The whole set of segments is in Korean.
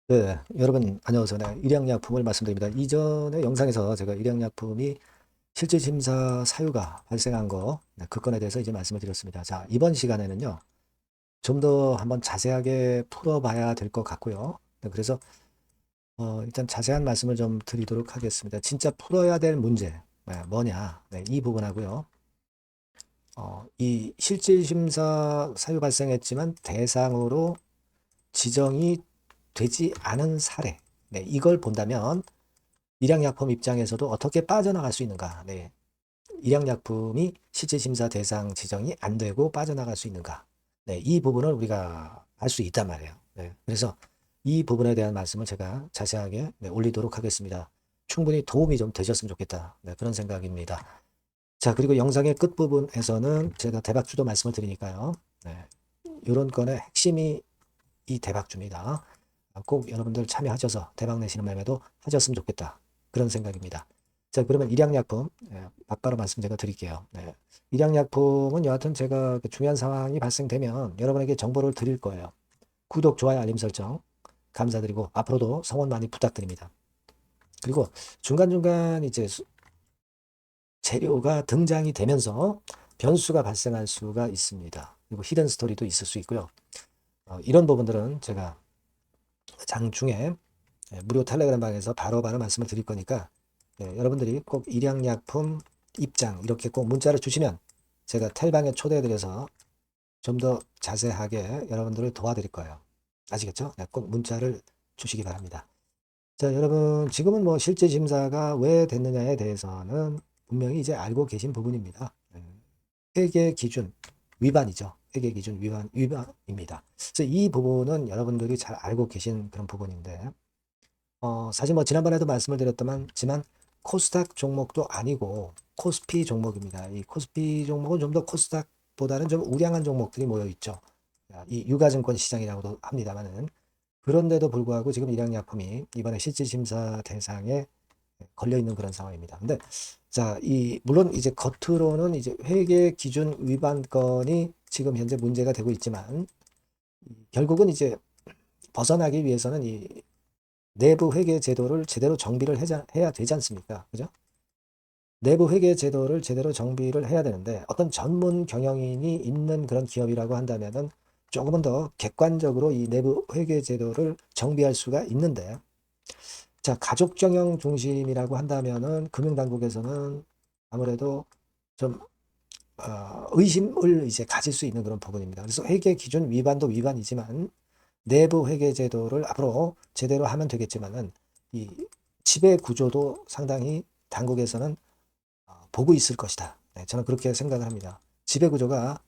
네, 여러분 안녕하세요. 네, 일양약품을 말씀드립니다. 이전의 영상에서 제가 일양약품이 실질 심사 사유가 발생한 거, 네, 그 건에 대해서 이제 말씀을 드렸습니다. 자, 이번 시간에는요, 좀 더 한번 자세하게 풀어봐야 될 것 같고요. 네, 그래서 일단 자세한 말씀을 좀 드리도록 하겠습니다. 진짜 풀어야 될 문제, 네, 뭐냐, 네, 이 부분하고요. 이 실질 심사 사유 발생했지만 대상으로 지정이 되지 않은 사례, 네, 이걸 본다면 일양약품 입장에서도 어떻게 빠져나갈 수 있는가? 네. 일양약품이 실질심사 대상 지정이 안 되고 빠져나갈 수 있는가? 네. 이 부분을 우리가 알 수 있단 말이에요. 네. 그래서 이 부분에 대한 말씀을 제가 자세하게 네, 올리도록 하겠습니다. 충분히 도움이 좀 되셨으면 좋겠다. 네, 그런 생각입니다. 자, 그리고 영상의 끝부분에서는 제가 대박주도 말씀을 드리니까요. 네. 이런 건의 핵심이 이 대박주입니다. 꼭 여러분들 참여하셔서 대박 내시는 매매도 하셨으면 좋겠다. 그런 생각입니다. 자, 그러면 일양약품, 바로 말씀 제가 드릴게요. 네. 일양약품은 여하튼 제가 그 중요한 상황이 발생되면 여러분에게 정보를 드릴 거예요. 구독, 좋아요, 알림 설정 감사드리고 앞으로도 성원 많이 부탁드립니다. 그리고 중간중간 이제 재료가 등장이 되면서 변수가 발생할 수가 있습니다. 그리고 히든 스토리도 있을 수 있고요. 이런 부분들은 제가 장중에 무료 텔레그램 방에서 바로바로 말씀을 드릴 거니까 여러분들이 꼭 일양약품 입장 이렇게 꼭 문자를 주시면 제가 텔방에 초대해드려서 좀 더 자세하게 여러분들을 도와드릴 거예요. 아시겠죠? 네, 꼭 문자를 주시기 바랍니다. 자, 여러분 지금은 뭐 실제 심사가 왜 됐느냐에 대해서는 분명히 이제 알고 계신 부분입니다. 회계 기준 위반이죠. 회계 기준 위반입니다. 그래서 이 부분은 여러분들이 잘 알고 계신 그런 부분인데 사실 뭐 지난번에도 말씀을 드렸지만 코스닥 종목도 아니고 코스피 종목입니다. 이 코스피 종목은 좀 더 코스닥보다는 좀 우량한 종목들이 모여 있죠. 이 유가증권 시장이라고도 합니다만은 그런데도 불구하고 지금 일양약품이 이번에 실질심사 대상에 걸려 있는 그런 상황입니다. 근데 자, 물론 이제 겉으로는 이제 회계 기준 위반 건이 지금 현재 문제가 되고 있지만 결국은 이제 벗어나기 위해서는 이 내부 회계 제도를 제대로 정비를 해야 되지 않습니까? 그죠? 내부 회계 제도를 제대로 정비를 해야 되는데 어떤 전문 경영인이 있는 그런 기업이라고 한다면은 조금은 더 객관적으로 이 내부 회계 제도를 정비할 수가 있는데 자, 가족 경영 중심이라고 한다면은 금융당국에서는 아무래도 좀 의심을 이제 가질 수 있는 그런 부분입니다. 그래서 회계 기준 위반도 위반이지만 내부 회계 제도를 앞으로 제대로 하면 되겠지만은 이 지배 구조도 상당히 당국에서는 보고 있을 것이다. 네, 저는 그렇게 생각을 합니다. 지배 구조가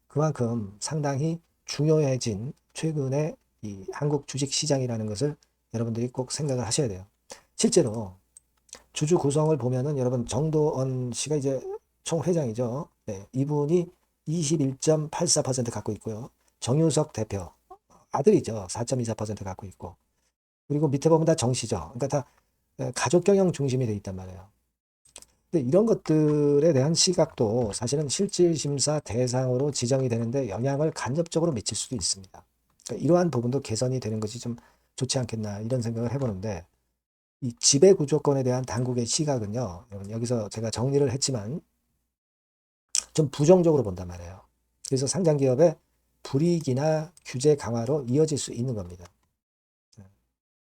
그만큼 상당히 중요해진 최근에 이 한국 주식 시장이라는 것을 여러분들이 꼭 생각을 하셔야 돼요. 실제로 주주 구성을 보면은 여러분 정도원 씨가 이제 총회장이죠. 네, 이분이 21.84% 갖고 있고요. 정유석 대표 아들이죠. 4.24% 갖고 있고 그리고 밑에 보면 다 정씨죠. 그러니까 다 가족 경영 중심이 돼 있단 말이에요. 근데 이런 것들에 대한 시각도 사실은 실질 심사 대상으로 지정이 되는데 영향을 간접적으로 미칠 수도 있습니다. 그러니까 이러한 부분도 개선이 되는 것이 좀 좋지 않겠나 이런 생각을 해보는데 이 지배 구조권에 대한 당국의 시각은요. 여기서 제가 정리를 했지만 좀 부정적으로 본단 말이에요. 그래서 상장 기업의 불이익이나 규제 강화로 이어질 수 있는 겁니다.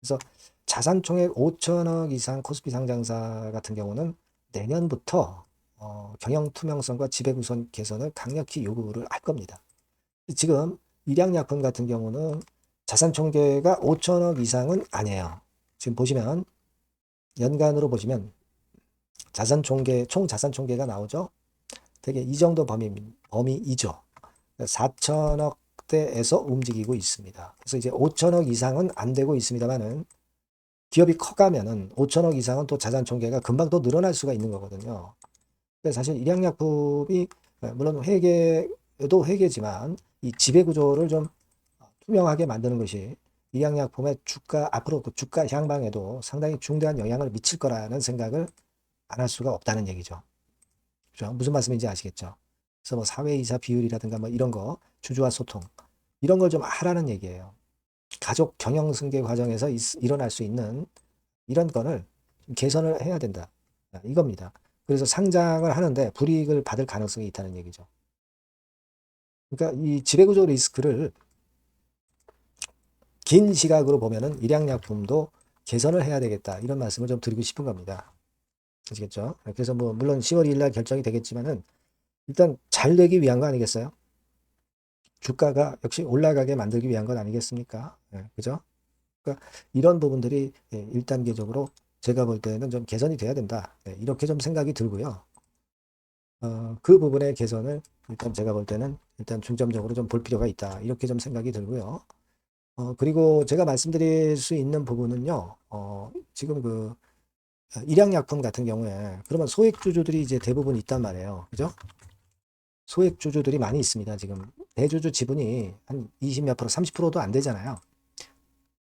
그래서 자산 총액 5천억 이상 코스피 상장사 같은 경우는 내년부터 경영 투명성과 지배 구성 개선을 강력히 요구를 할 겁니다. 지금 일양약품 같은 경우는 자산 총계가 5천억 이상은 아니에요. 지금 보시면 연간으로 보시면 자산 총계 총 자산 총계가 나오죠. 되게 이 정도 범위이죠. 4천억대에서 움직이고 있습니다. 그래서 이제 5천억 이상은 안 되고 있습니다만은 기업이 커가면은 5천억 이상은 또 자산 총계가 금방 또 늘어날 수가 있는 거거든요. 그래서 사실 일양약품이 물론 회계도 회계지만 이 지배 구조를 좀 투명하게 만드는 것이 일양약품의 주가 앞으로 그 주가 향방에도 상당히 중대한 영향을 미칠 거라는 생각을 안 할 수가 없다는 얘기죠. 그죠? 무슨 말씀인지 아시겠죠? 그래서 뭐 사회이사 비율이라든가 뭐 이런 거 주주와 소통 이런 걸 좀 하라는 얘기예요. 가족 경영 승계 과정에서 일어날 수 있는 이런 건을 개선을 해야 된다. 이겁니다. 그래서 상장을 하는데 불이익을 받을 가능성이 있다는 얘기죠. 그러니까 이 지배구조 리스크를 긴 시각으로 보면은 일양약품도 개선을 해야 되겠다. 이런 말씀을 좀 드리고 싶은 겁니다. 아시겠죠? 그래서 뭐 물론 10월 2일 날 결정이 되겠지만은 일단 잘 되기 위한 거 아니겠어요? 주가가 역시 올라가게 만들기 위한 것 아니겠습니까? 그죠? 그러니까 이런 부분들이 1단계적으로 제가 볼 때는 좀 개선이 돼야 된다. 이렇게 좀 생각이 들고요. 그 부분의 개선을 일단 제가 볼 때는 일단 중점적으로 좀 볼 필요가 있다. 이렇게 좀 생각이 들고요. 그리고 제가 말씀드릴 수 있는 부분은요. 지금 그 일양약품 같은 경우에 그러면 소액주주들이 이제 대부분 있단 말이에요. 그죠? 소액주주들이 많이 있습니다. 지금 대주주 지분이 한 20 몇 프로, 30%도 안 되잖아요.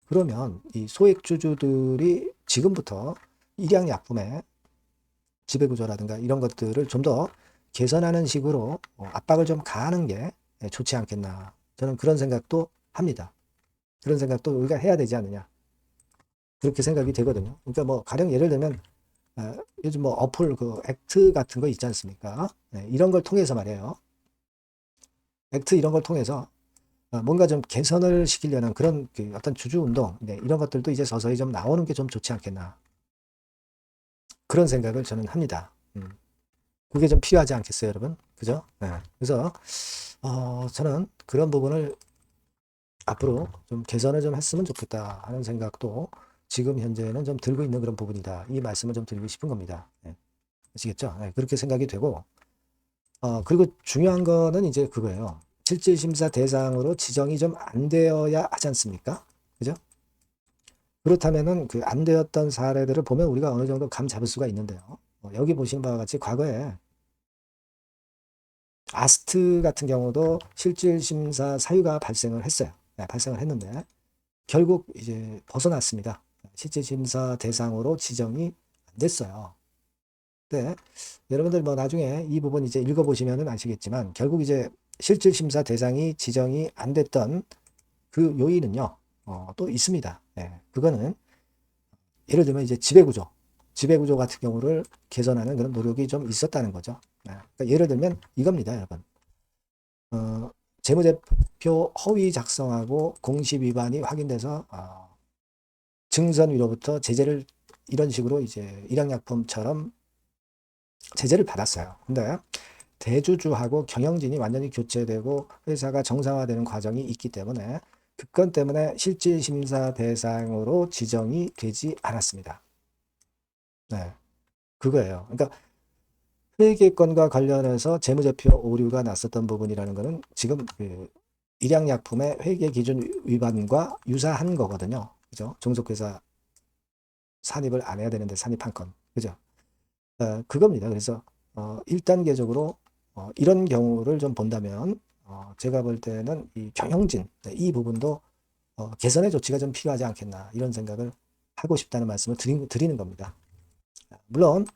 그러면 이 소액주주들이 지금부터 일양약품의 지배구조라든가 이런 것들을 좀 더 개선하는 식으로 압박을 좀 가하는 게 좋지 않겠나. 저는 그런 생각도 합니다. 그런 생각도 우리가 해야 되지 않느냐. 그렇게 생각이 되거든요. 그러니까 뭐 가령 예를 들면 요즘 뭐 어플 그 액트 같은 거 있지 않습니까? 이런 걸 통해서 말이에요. 액트 이런 걸 통해서 뭔가 좀 개선을 시키려는 그런 그 어떤 주주 운동 이런 것들도 이제 서서히 좀 나오는 게 좀 좋지 않겠나. 그런 생각을 저는 합니다. 그게 좀 필요하지 않겠어요, 여러분? 그죠? 그래서 저는 그런 부분을 앞으로 좀 개선을 좀 했으면 좋겠다 하는 생각도 지금 현재는 좀 들고 있는 그런 부분이다. 이 말씀을 좀 드리고 싶은 겁니다. 아시겠죠? 그렇게 생각이 되고, 그리고 중요한 거는 이제 그거예요. 실질심사 대상으로 지정이 좀 안 되어야 하지 않습니까? 그죠? 그렇다면은 그 안 되었던 사례들을 보면 우리가 어느 정도 감 잡을 수가 있는데요. 여기 보시는 바와 같이 과거에 아스트 같은 경우도 실질심사 사유가 발생을 했어요. 발생을 했는데 결국 이제 벗어났습니다. 실질심사 대상으로 지정이 안 됐어요. 네. 여러분들 뭐 나중에 이 부분 이제 읽어보시면 아시겠지만 결국 이제 실질심사 대상이 지정이 안 됐던 그 요인은요, 또 있습니다. 그거는 예를 들면 이제 지배구조 같은 경우를 개선하는 그런 노력이 좀 있었다는 거죠. 그러니까 예를 들면 이겁니다, 여러분. 재무제표 허위 작성하고 공시 위반이 확인돼서 증선 위로부터 제재를 이런 식으로 이제 일양약품처럼 제재를 받았어요. 근데 대주주하고 경영진이 완전히 교체되고 회사가 정상화되는 과정이 있기 때문에 그 건 때문에 실질심사 대상으로 지정이 되지 않았습니다. 네, 그거예요. 그러니까 회계건과 관련해서 재무제표 오류가 났었던 부분이라는 것은 지금 그 일양약품의 회계기준 위반과 유사한 거거든요. 그죠? 종속회사 산입을 안 해야 되는데 산입한 건. 그죠? 그겁니다. 그래서 1단계적으로 이런 경우를 좀 본다면 제가 볼 때는 이 경영진 이 부분도 개선의 조치가 좀 필요하지 않겠나 이런 생각을 하고 싶다는 말씀을 드리는 겁니다. 물론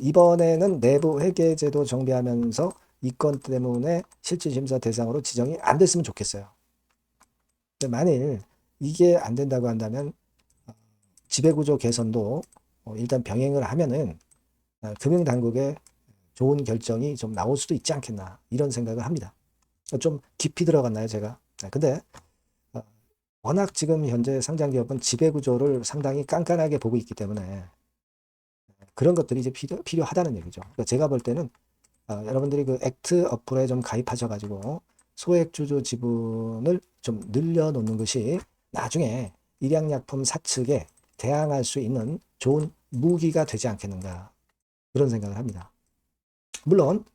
이번에는 내부 회계제도 정비하면서 이 건 때문에 실질심사 대상으로 지정이 안 됐으면 좋겠어요. 근데 만일 이게 안 된다고 한다면 지배구조 개선도 일단 병행을 하면은 금융당국의 좋은 결정이 좀 나올 수도 있지 않겠나 이런 생각을 합니다. 좀 깊이 들어갔나요, 제가? 근데 어, 워낙 지금 현재 상장기업은 지배구조를 상당히 깐깐하게 보고 있기 때문에 그런 것들이 이제 필요하다는 얘기죠. 그러니까 제가 볼 때는 여러분들이 그 액트 어플에 좀 가입하셔가지고 소액주주 지분을 좀 늘려놓는 것이 나중에 일양약품 사측에 대항할 수 있는 좋은 무기가 되지 않겠는가 그런 생각을 합니다. 물론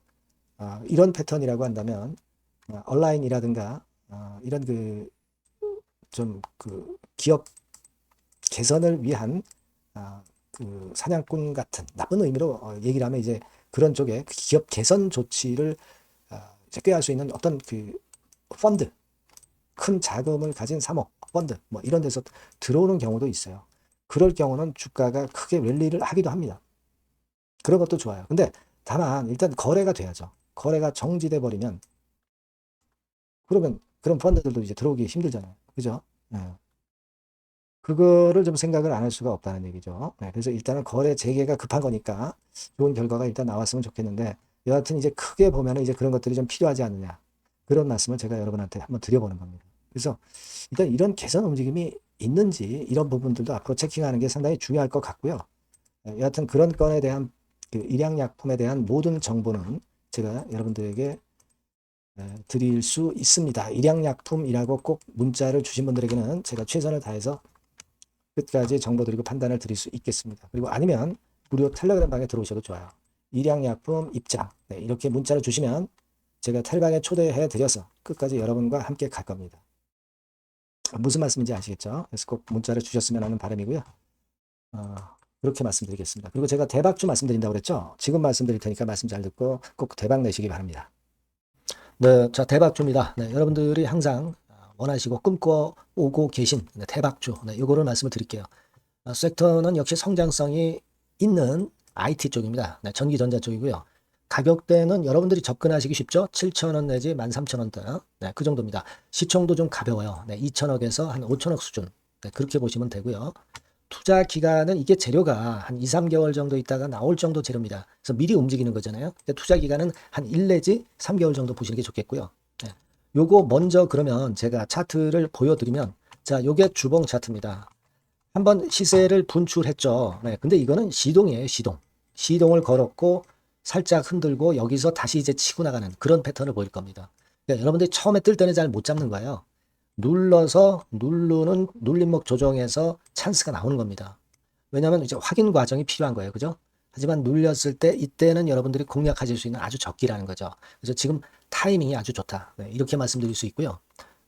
이런 패턴이라고 한다면 온라인이라든가 이런 그 좀 그 기업 개선을 위한 그 사냥꾼 같은 나쁜 의미로 얘기를 하면 이제 그런 쪽에 그 기업 개선 조치를 이제 꾀할 수 있는 어떤 그 펀드, 큰 자금을 가진 사모, 펀드 뭐 이런 데서 들어오는 경우도 있어요. 그럴 경우는 주가가 크게 랠리를 하기도 합니다. 그런 것도 좋아요. 근데 다만 일단 거래가 돼야죠. 거래가 정지돼 버리면 그러면 그런 펀드들도 이제 들어오기 힘들잖아요. 그죠? 예. 그거를 좀 생각을 안 할 수가 없다는 얘기죠. 네, 그래서 일단은 거래 재개가 급한 거니까 좋은 결과가 일단 나왔으면 좋겠는데 여하튼 이제 크게 보면은 이제 그런 것들이 좀 필요하지 않느냐 그런 말씀을 제가 여러분한테 한번 드려보는 겁니다. 그래서 일단 이런 개선 움직임이 있는지 이런 부분들도 앞으로 체킹하는 게 상당히 중요할 것 같고요. 여하튼 그런 건에 대한 그 일양약품에 대한 모든 정보는 제가 여러분들에게 드릴 수 있습니다. 일양약품이라고 꼭 문자를 주신 분들에게는 제가 최선을 다해서 끝까지 정보 드리고 판단을 드릴 수 있겠습니다. 그리고 아니면 무료 텔레그램 방에 들어오셔도 좋아요. 일양약품 입장 이렇게 문자를 주시면 제가 텔방에 초대해 드려서 끝까지 여러분과 함께 갈 겁니다. 무슨 말씀인지 아시겠죠? 그래서 꼭 문자를 주셨으면 하는 바람이고요. 그렇게 말씀드리겠습니다. 그리고 제가 대박주 말씀드린다고 그랬죠? 지금 말씀드릴 테니까 말씀 잘 듣고 꼭 대박 내시기 바랍니다. 네, 자, 대박주입니다. 네, 여러분들이 항상 원하시고 꿈꿔오고 계신 대박주. 네, 요거를 말씀을 드릴게요. 섹터는 역시 성장성이 있는 IT 쪽입니다. 네, 전기전자 쪽이고요. 가격대는 여러분들이 접근하시기 쉽죠? 7,000원 내지 13,000원대. 네, 그 정도입니다. 시총도 좀 가벼워요. 네, 2천억에서 한 5천억 수준. 네, 그렇게 보시면 되고요. 투자 기간은 이게 재료가 한 2, 3개월 정도 있다가 나올 정도 재료입니다. 그래서 미리 움직이는 거잖아요. 투자 기간은 한 1 내지 3개월 정도 보시는 게 좋겠고요. 네. 요거 먼저 그러면 제가 차트를 보여드리면 자, 요게 주봉 차트입니다. 한번 시세를 분출했죠. 네, 근데 이거는 시동이에요, 시동. 시동을 걸었고 살짝 흔들고 여기서 다시 이제 치고 나가는 그런 패턴을 보일 겁니다. 그러니까 여러분들이 처음에 뜰 때는 잘 못 잡는 거예요. 눌러서 누르는 눌림목 조정에서 찬스가 나오는 겁니다. 왜냐하면 이제 확인 과정이 필요한 거예요. 그죠? 하지만 눌렸을 때 이때는 여러분들이 공략하실 수 있는 아주 적기라는 거죠. 그래서 지금 타이밍이 아주 좋다. 네, 이렇게 말씀드릴 수 있고요.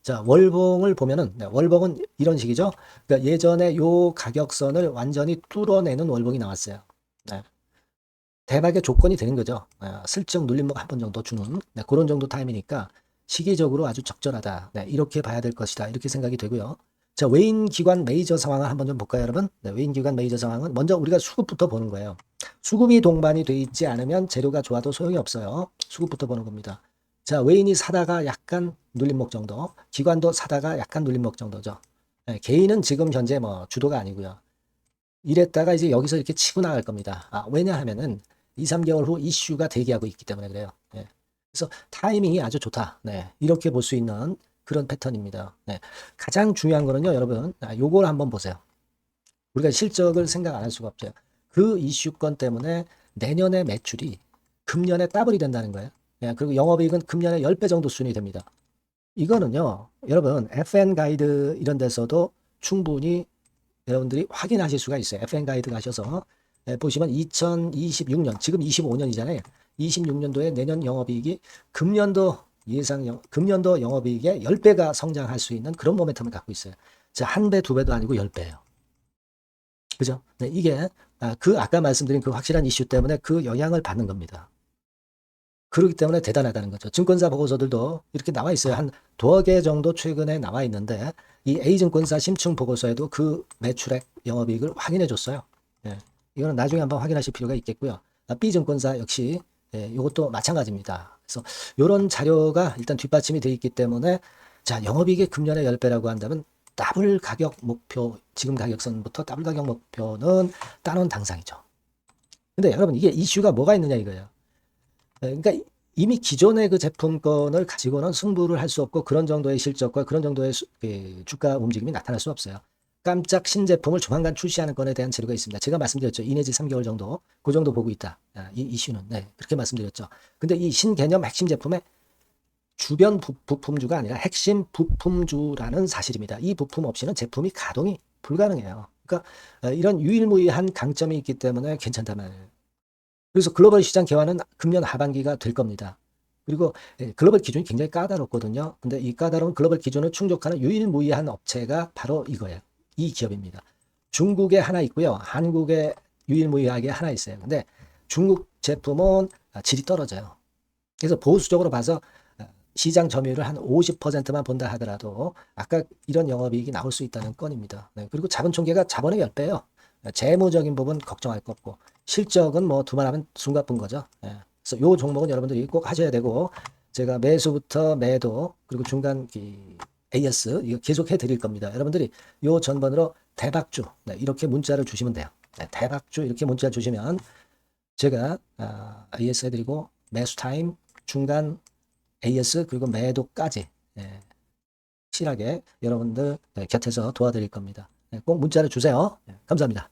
자, 월봉을 보면은 네, 월봉은 이런 식이죠. 그러니까 예전에 요 가격선을 완전히 뚫어내는 월봉이 나왔어요. 네. 대박의 조건이 되는 거죠. 슬쩍 눌림목 한 번 정도 주는 네, 그런 정도 타임이니까 시기적으로 아주 적절하다. 네, 이렇게 봐야 될 것이다. 이렇게 생각이 되고요. 자, 외인 기관 메이저 상황을 한번 좀 볼까요, 여러분? 네, 외인 기관 메이저 상황은 먼저 우리가 수급부터 보는 거예요. 수급이 동반이 돼 있지 않으면 재료가 좋아도 소용이 없어요. 수급부터 보는 겁니다. 자, 외인이 사다가 약간 눌림목 정도, 기관도 사다가 약간 눌림목 정도죠. 네, 개인은 지금 현재 뭐 주도가 아니고요. 이랬다가 이제 여기서 이렇게 치고 나갈 겁니다. 왜냐하면은 2, 3개월 후 이슈가 대기하고 있기 때문에 그래요. 네. 그래서 타이밍이 아주 좋다. 네. 이렇게 볼 수 있는 그런 패턴입니다. 네. 가장 중요한 거는요, 여러분. 요걸 한번 보세요. 우리가 실적을 생각 안 할 수가 없죠. 그 이슈건 때문에 내년의 매출이 금년에 더블이 된다는 거예요. 네. 그리고 영업이익은 금년에 10배 정도 수준이 됩니다. 이거는요, 여러분, FN 가이드 이런 데서도 충분히 여러분들이 확인하실 수가 있어요. FN 가이드 가셔서 보시면 2026년, 지금 25년이잖아요. 26년도에 내년 영업이익이 금년도 영업이익의 10배가 성장할 수 있는 그런 모멘텀을 갖고 있어요. 자, 한 배, 두 배도 아니고 10배예요. 그죠? 네, 이게 그 아까 말씀드린 그 확실한 이슈 때문에 그 영향을 받는 겁니다. 그렇기 때문에 대단하다는 거죠. 증권사 보고서들도 이렇게 나와 있어요. 한 두어 개 정도 최근에 나와 있는데 이 A증권사 심층 보고서에도 그 매출액 영업이익을 확인해 줬어요. 예. 이거는 나중에 한번 확인하실 필요가 있겠고요. B증권사 역시 이것도 마찬가지입니다. 그래서 이런 자료가 일단 뒷받침이 되어 있기 때문에 자, 영업이익이 금년에 10배라고 한다면 더블 가격 목표, 지금 가격선부터 더블 가격 목표는 따놓은 당상이죠. 근데 여러분 이게 이슈가 뭐가 있느냐 이거예요. 그러니까 이미 기존의 그 제품권을 가지고는 승부를 할 수 없고 그런 정도의 실적과 그런 정도의 주가 움직임이 나타날 수 없어요. 깜짝 신제품을 조만간 출시하는 건에 대한 재료가 있습니다. 제가 말씀드렸죠. 2 내지 3개월 정도, 그 정도 보고 있다. 이 이슈는. 네, 그렇게 말씀드렸죠. 근데 이 신개념 핵심 제품의 주변 부품주가 아니라 핵심 부품주라는 사실입니다. 이 부품 없이는 제품이 가동이 불가능해요. 그러니까 이런 유일무이한 강점이 있기 때문에 괜찮단 말이에요. 그래서 글로벌 시장 개화는 금년 하반기가 될 겁니다. 그리고 글로벌 기준이 굉장히 까다롭거든요. 근데 이 까다로운 글로벌 기준을 충족하는 유일무이한 업체가 바로 이거예요. 이 기업입니다. 중국에 하나 있고요. 한국에 유일무이하게 하나 있어요. 근데 중국 제품은 질이 떨어져요. 그래서 보수적으로 봐서 시장 점유율을 한 50%만 본다 하더라도 아까 이런 영업이익이 나올 수 있다는 건입니다. 네, 그리고 자본 총계가 자본의 10배예요. 재무적인 부분 걱정할 거 없고 실적은 뭐 두말하면 숨가쁜 거죠. 예. 그래서 요 종목은 여러분들이 꼭 하셔야 되고 제가 매수부터 매도 그리고 중간 AS 이거 계속 해드릴 겁니다. 여러분들이 요 전번으로 대박주 네, 이렇게 문자를 주시면 돼요. 네, 대박주 이렇게 문자 주시면 제가 AS 해드리고 매수 타임 중간 AS 그리고 매도까지 확실하게 여러분들 곁에서 도와드릴 겁니다. 꼭 문자를 주세요. 감사합니다.